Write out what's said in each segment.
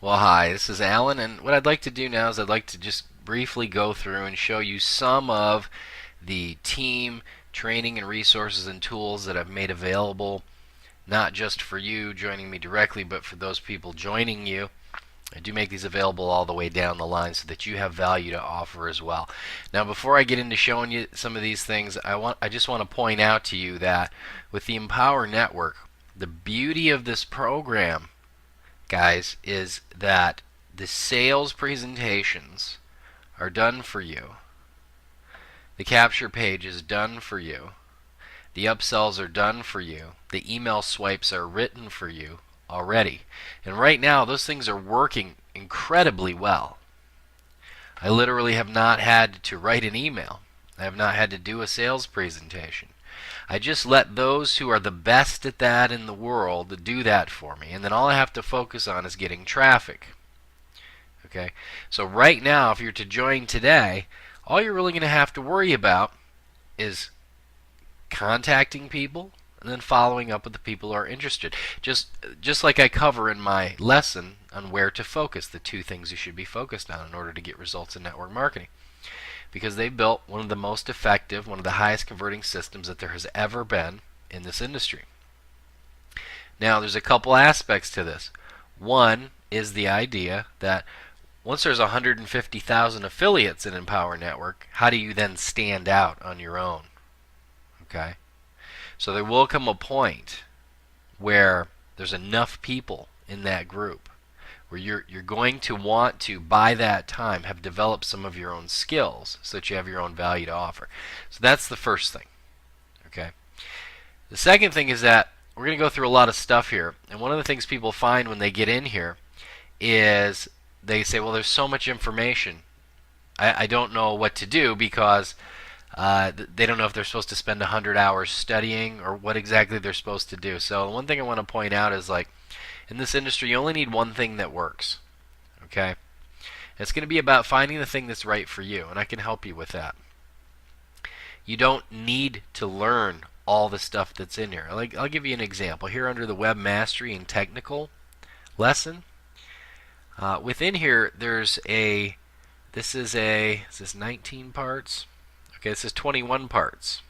Well, hi, this is Alan, and what I'd like to do now is I'd like to just briefly go through and show you some of the team training and resources and tools that I've made available, not just for you joining me directly, but for those people joining you. I do make these available all the way down the line so that you have value to offer as well. Now, before I get into showing you some of these things, I just want to point out to you that with the Empower Network, the beauty of this program, guys, is that the sales presentations are done for you. The capture page is done for you. The upsells are done for you. The email swipes are written for you already. And right now, those things are working incredibly well. I literally have not had to write an email. I have not had to do a sales presentation. I just let those who are the best at that in the world do that for me. And then all I have to focus on is getting traffic. Okay? So right now, if you're to join today, all you're really going to have to worry about is contacting people and then following up with the people who are interested. Just like I cover in my lesson on where to focus, the two things you should be focused on in order to get results in network marketing. Because they built one of the most effective, one of the highest converting systems that there has ever been in this industry. Now, there's a couple aspects to this. One is the idea that once there's 150,000 affiliates in Empower Network, how do you then stand out on your own? Okay? So there will come a point where there's enough people in that group where you're going to want to, by that time, have developed some of your own skills so that you have your own value to offer. So that's the first thing. Okay. The second thing is that we're going to go through a lot of stuff here, and one of the things people find when they get in here is they say, well, there's so much information. I don't know what to do because they don't know if they're supposed to spend 100 hours studying or what exactly they're supposed to do. So one thing I want to point out is, like, in this industry, you only need one thing that works. Okay? It's going to be about finding the thing that's right for you, and I can help you with that. You don't need to learn all the stuff that's in here. I'll give you an example. Here under the Web Mastery and Technical lesson, within here there's this is 19 parts? Okay, this is 21 parts.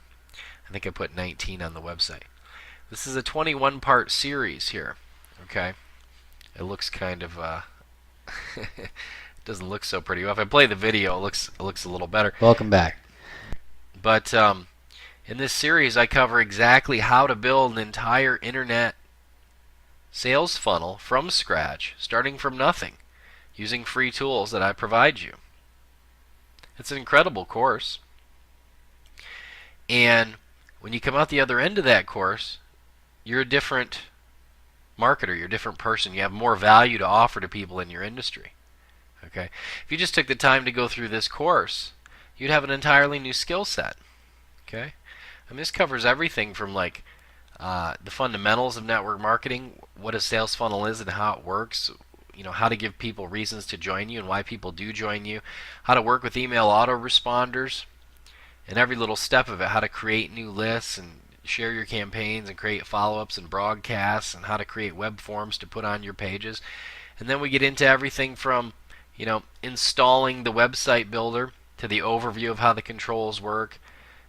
I think I put 19 on the website. This is a 21 part series here. Okay, it looks kind of it doesn't look so pretty. Well, if I play the video, it looks a little better. Welcome back. But in this series, I cover exactly how to build an entire internet sales funnel from scratch, starting from nothing, using free tools that I provide you. It's an incredible course. And when you come out the other end of that course, you're a different marketer, you're a different person. You have more value to offer to people in your industry. Okay? If you just took the time to go through this course, you'd have an entirely new skill set. Okay? I mean, this covers everything from like the fundamentals of network marketing, what a sales funnel is and how it works, you know, how to give people reasons to join you and why people do join you, how to work with email autoresponders, and every little step of it, how to create new lists and share your campaigns and create follow-ups and broadcasts, and how to create web forms to put on your pages. And then we get into everything from, you know, installing the website builder to the overview of how the controls work,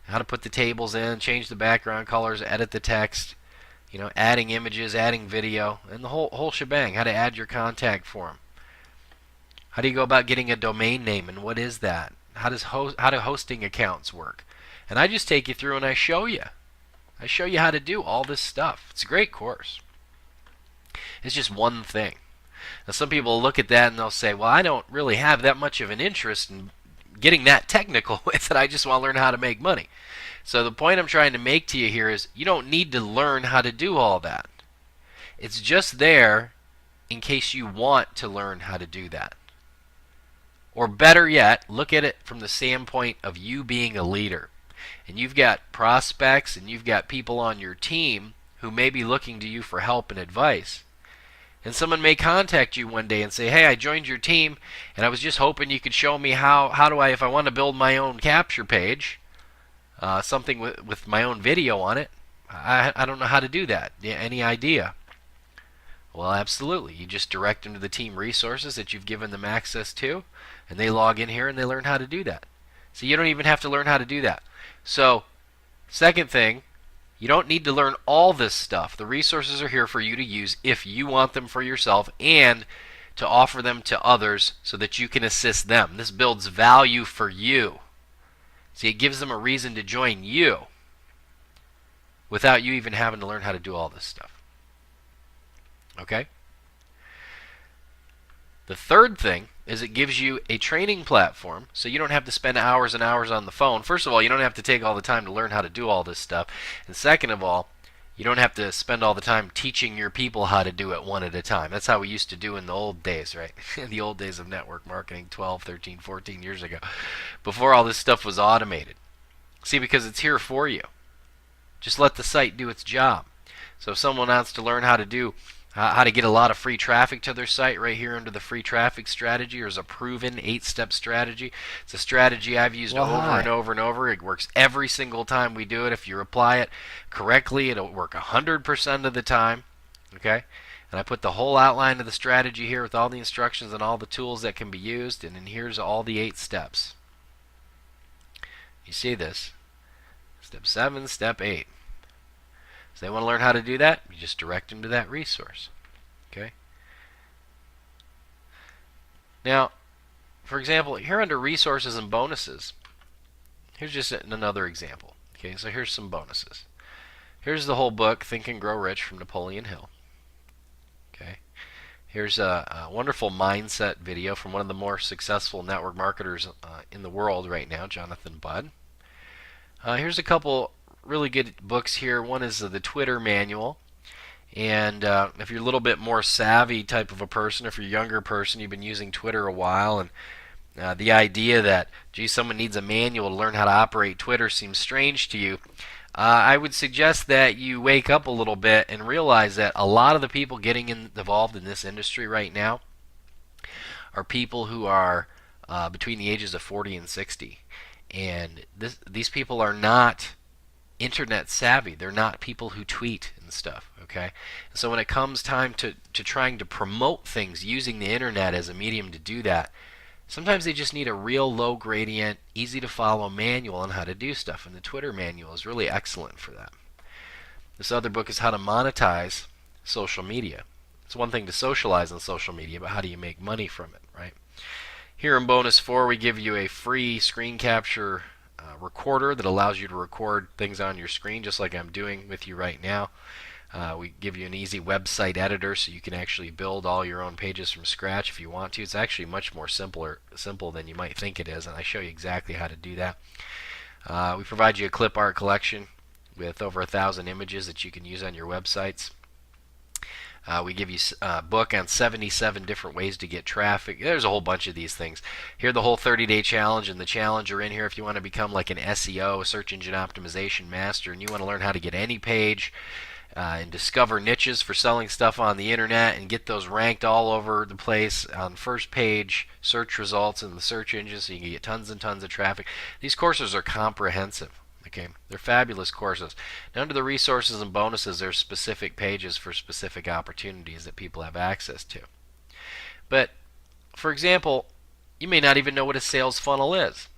how to put the tables in, change the background colors, edit the text, you know, adding images, adding video, and the whole shebang, how to add your contact form. How do you go about getting a domain name, and what is that? How do hosting accounts work? And I just take you through and I show you. I show you how to do all this stuff. It's a great course. It's just one thing. Now some people look at that and they'll say, well, I don't really have that much of an interest in getting that technical with it. I just want to learn how to make money. So the point I'm trying to make to you here is you don't need to learn how to do all that. It's just there in case you want to learn how to do that. Or better yet, look at it from the standpoint of you being a leader. And you've got prospects and you've got people on your team who may be looking to you for help and advice. And someone may contact you one day and say, hey, I joined your team and I was just hoping you could show me how do I, if I want to build my own capture page, something with my own video on it, I don't know how to do that. Yeah, any idea? Well, absolutely. You just direct them to the team resources that you've given them access to, and they log in here and they learn how to do that. So you don't even have to learn how to do that. So, second thing, you don't need to learn all this stuff. The resources are here for you to use if you want them for yourself and to offer them to others so that you can assist them. This builds value for you. See, it gives them a reason to join you without you even having to learn how to do all this stuff. Okay? The third thing is it gives you a training platform so you don't have to spend hours and hours on the phone. First of all, you don't have to take all the time to learn how to do all this stuff. And second of all, you don't have to spend all the time teaching your people how to do it one at a time. That's how we used to do in the old days, right? In the old days of network marketing 12, 13, 14 years ago, before all this stuff was automated. See, because it's here for you. Just let the site do its job. So if someone wants to learn how to get a lot of free traffic to their site, right here under the free traffic strategy, or is a proven 8-step strategy. It's a strategy I've used over and over and over. It works every single time we do it. If you apply it correctly, it'll work 100% of the time. Okay? And I put the whole outline of the strategy here with all the instructions and all the tools that can be used. And then here's all the 8 steps. You see this? Step 7, step 8. So they want to learn how to do that, you just direct them to that resource. Okay? Now, for example, here under resources and bonuses, here's just another example. Okay, so here's some bonuses. Here's the whole book, Think and Grow Rich, from Napoleon Hill. Okay. Here's a wonderful mindset video from one of the more successful network marketers in the world right now, Jonathan Budd. Here's a couple really good books here. One is the Twitter Manual. And if you're a little bit more savvy type of a person, if you're a younger person, you've been using Twitter a while, and the idea that, gee, someone needs a manual to learn how to operate Twitter seems strange to you, I would suggest that you wake up a little bit and realize that a lot of the people getting involved in this industry right now are people who are between the ages of 40 and 60. And these people are not internet savvy. They're not people who tweet and stuff. Okay, so when it comes time to trying to promote things using the internet as a medium to do that, sometimes they just need a real low gradient, easy to follow manual on how to do stuff, and the Twitter Manual is really excellent for that. This other book is How to Monetize Social Media. It's one thing to socialize on social media, but how do you make money from it, right? Here in Bonus 4, we give you a free screen capture recorder that allows you to record things on your screen, just like I'm doing with you right now. We give you an easy website editor so you can actually build all your own pages from scratch if you want to. It's actually much more simple than you might think it is, and I show you exactly how to do that. We provide you a clip art collection with over 1,000 images that you can use on your websites. We give you a book on 77 different ways to get traffic. There's a whole bunch of these things. Here, the whole 30-day challenge and the challenge are in here if you want to become like an SEO, a search engine optimization master, and you want to learn how to get any page and discover niches for selling stuff on the internet and get those ranked all over the place on first page search results in the search engine so you can get tons and tons of traffic. These courses are comprehensive. Okay, they're fabulous courses. Now, under the resources and bonuses, there's specific pages for specific opportunities that people have access to. But, for example, you may not even know what a sales funnel is.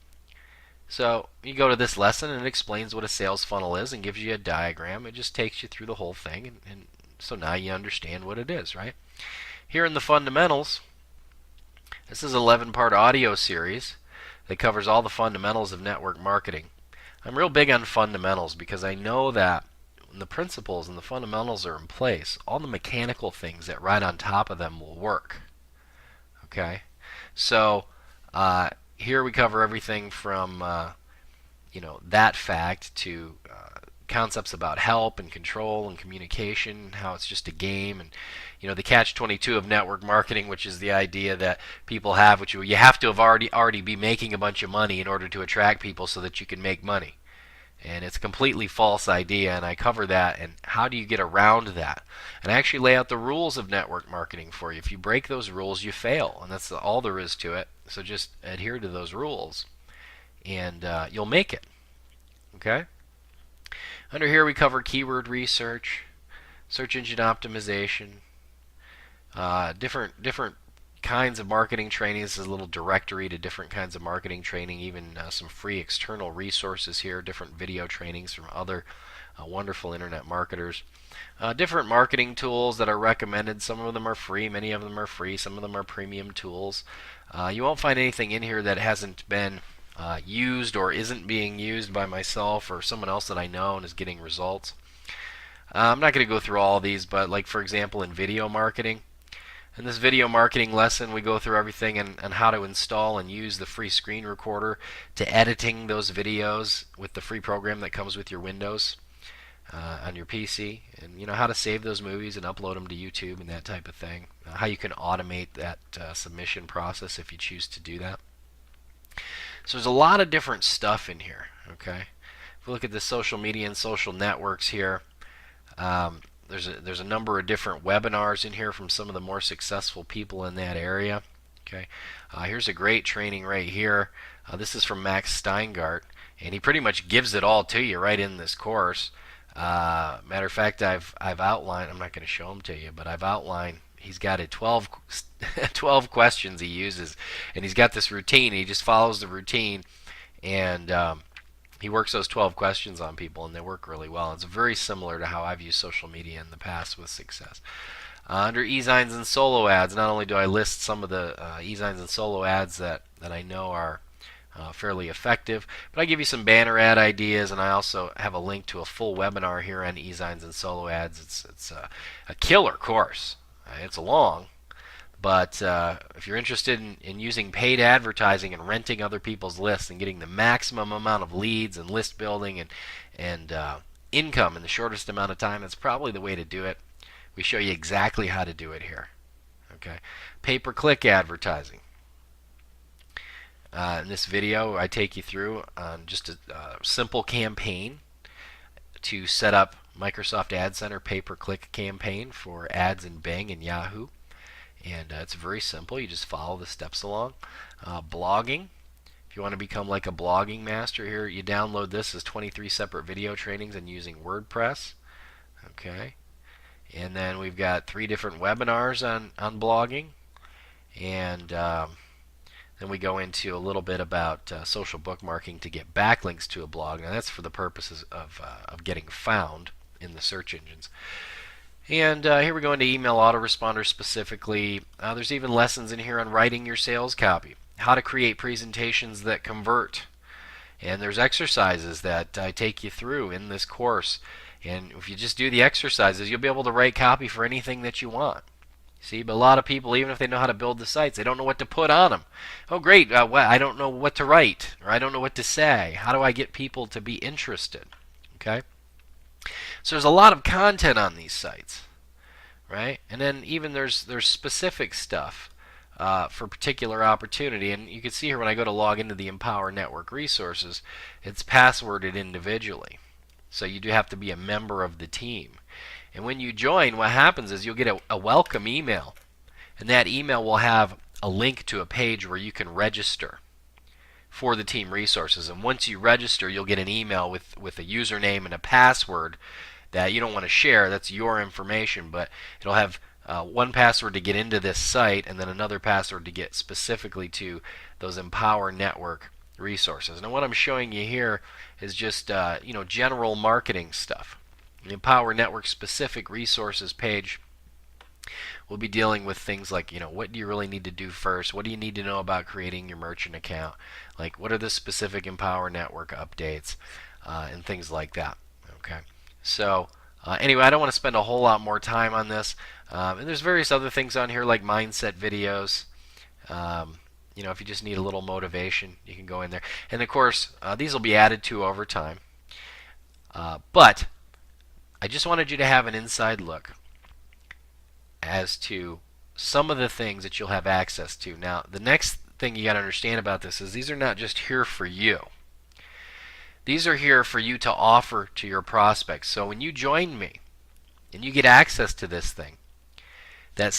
So you go to this lesson and it explains what a sales funnel is and gives you a diagram. It just takes you through the whole thing, and so now you understand what it is, right? Here in the fundamentals, this is an 11-part audio series that covers all the fundamentals of network marketing. I'm real big on fundamentals because I know that when the principles and the fundamentals are in place, all the mechanical things that ride on top of them will work. Okay? So here we cover everything from that fact to concepts about help and control and communication, how it's just a game, and the catch-22 of network marketing, which is the idea that people have, which you have to have already be making a bunch of money in order to attract people so that you can make money. And it's a completely false idea, and I cover that, and how do you get around that? And I actually lay out the rules of network marketing for you. If you break those rules, you fail, and that's all there is to it. So just adhere to those rules, and you'll make it. Okay? Under here we cover keyword research, search engine optimization, different kinds of marketing training. This is a little directory to different kinds of marketing training, even some free external resources here, different video trainings from other wonderful internet marketers. Different marketing tools that are recommended. Some of them are free, many of them are free, some of them are premium tools. You won't find anything in here that hasn't been used or isn't being used by myself or someone else that I know and is getting results. I'm not going to go through all of these, but like for example in video marketing, in this video marketing lesson, we go through everything on how to install and use the free screen recorder, to editing those videos with the free program that comes with your Windows on your PC, and how to save those movies and upload them to YouTube and that type of thing. How you can automate that submission process if you choose to do that. So there's a lot of different stuff in here. Okay, if we look at the social media and social networks here. There's a number of different webinars in here from some of the more successful people in that area. Okay, here's a great training right here. This is from Max Steingart, and he pretty much gives it all to you right in this course. Matter of fact, I've outlined. I'm not going to show them to you, but I've outlined. He's got a 12 questions he uses, and he's got this routine. He just follows the routine, and he works those 12 questions on people, and they work really well. It's very similar to how I've used social media in the past with success. Under eZines and solo ads, not only do I list some of the eZines and solo ads that I know are fairly effective, but I give you some banner ad ideas, and I also have a link to a full webinar here on eZines and solo ads. It's a killer course. It's long, but if you're interested in using paid advertising and renting other people's lists and getting the maximum amount of leads and list building and income in the shortest amount of time, that's probably the way to do it. We show you exactly how to do it here. Okay, pay-per-click advertising. In this video, I take you through on just a simple campaign to set up Microsoft Ad Center pay-per-click campaign for ads in Bing and Yahoo. And it's very simple. You just follow the steps along. Blogging. If you want to become like a blogging master here, you download this as 23 separate video trainings and using WordPress. Okay. And then we've got 3 different webinars on blogging. And then we go into a little bit about social bookmarking to get backlinks to a blog. Now that's for the purposes of getting found in the search engines. And here we go into email autoresponder specifically. There's even lessons in here on writing your sales copy, how to create presentations that convert. And there's exercises that I take you through in this course. And if you just do the exercises, you'll be able to write copy for anything that you want. See, but a lot of people, even if they know how to build the sites, they don't know what to put on them. Oh, great, I don't know what to write, or I don't know what to say. How do I get people to be interested? Okay? So there's a lot of content on these sites, right? And then even there's specific stuff for particular opportunity. And you can see here when I go to log into the Empower Network resources, it's passworded individually. So you do have to be a member of the team. And when you join, what happens is you'll get a welcome email. And that email will have a link to a page where you can register for the team resources. And once you register, you'll get an email with a username and a password that you don't want to share. That's your information, but it'll have one password to get into this site and then another password to get specifically to those Empower Network resources. Now what I'm showing you here is just general marketing stuff. The Empower Network specific resources page will be dealing with things like, what do you really need to do first? What do you need to know about creating your merchant account? Like, what are the specific Empower Network updates and things like that? Okay. So anyway, I don't want to spend a whole lot more time on this. And there's various other things on here like mindset videos. If you just need a little motivation, you can go in there. And of course, these will be added to over time. But I just wanted you to have an inside look as to some of the things that you'll have access to. Now, the next thing you got to understand about this is these are not just here for you. These are here for you to offer to your prospects. So when you join me and you get access to this thing, that's